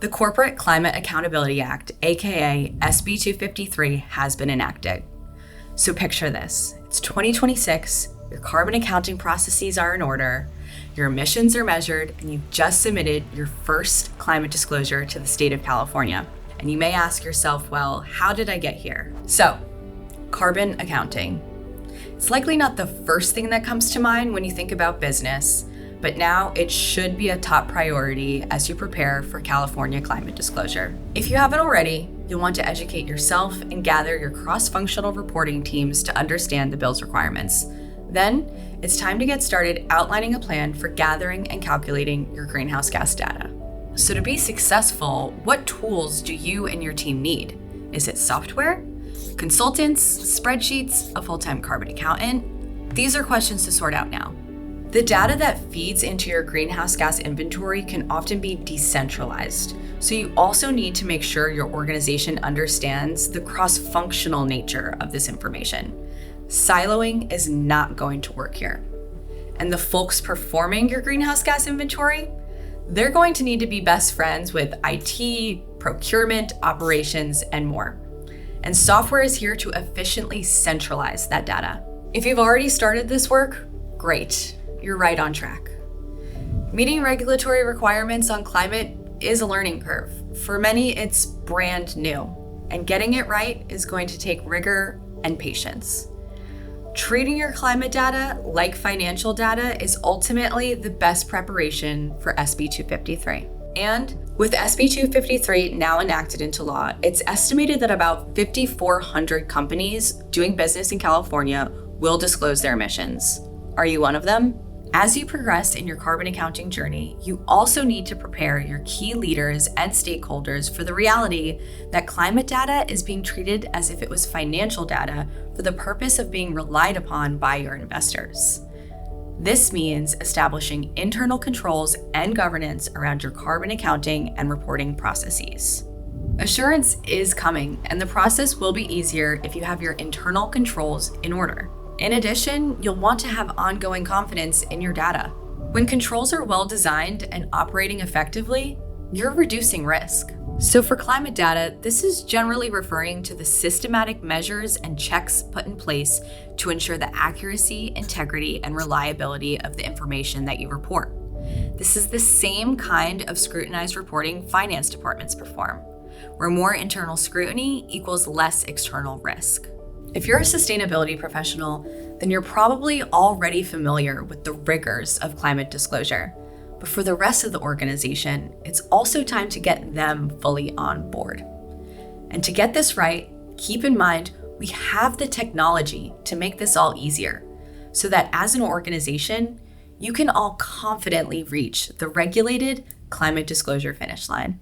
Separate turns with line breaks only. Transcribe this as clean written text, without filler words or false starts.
The Corporate Climate Accountability Act, aka SB 253, has been enacted. So picture this. It's 2026, your carbon accounting processes are in order, your emissions are measured, and you've just submitted your first climate disclosure to the state of California. And you may ask yourself, well, how did I get here? So, carbon accounting. It's likely not the first thing that comes to mind when you think about business, but now it should be a top priority as you prepare for California climate disclosure. If you haven't already, you'll want to educate yourself and gather your cross-functional reporting teams to understand the bill's requirements. Then, it's time to get started outlining a plan for gathering and calculating your greenhouse gas data. So to be successful, what tools do you and your team need? Is it software, consultants, spreadsheets, a full-time carbon accountant? These are questions to sort out now. The data that feeds into your greenhouse gas inventory can often be decentralized, so you also need to make sure your organization understands the cross-functional nature of this information. Siloing is not going to work here. And the folks performing your greenhouse gas inventory, they're going to need to be best friends with IT, procurement, operations, and more. And software is here to efficiently centralize that data. If you've already started this work, great. You're right on track. Meeting regulatory requirements on climate is a learning curve. For many, it's brand new, and getting it right is going to take rigor and patience. Treating your climate data like financial data is ultimately the best preparation for SB 253. And with SB 253 now enacted into law, it's estimated that about 5,400 companies doing business in California will disclose their emissions. Are you one of them? As you progress in your carbon accounting journey, you also need to prepare your key leaders and stakeholders for the reality that climate data is being treated as if it was financial data for the purpose of being relied upon by your investors. This means establishing internal controls and governance around your carbon accounting and reporting processes. Assurance is coming, and the process will be easier if you have your internal controls in order. In addition, you'll want to have ongoing confidence in your data. When controls are well designed and operating effectively, you're reducing risk. So for climate data, this is generally referring to the systematic measures and checks put in place to ensure the accuracy, integrity, and reliability of the information that you report. This is the same kind of scrutinized reporting finance departments perform, where more internal scrutiny equals less external risk. If you're a sustainability professional, then you're probably already familiar with the rigors of climate disclosure. But for the rest of the organization, it's also time to get them fully on board. And to get this right, keep in mind, we have the technology to make this all easier, so that as an organization, you can all confidently reach the regulated climate disclosure finish line.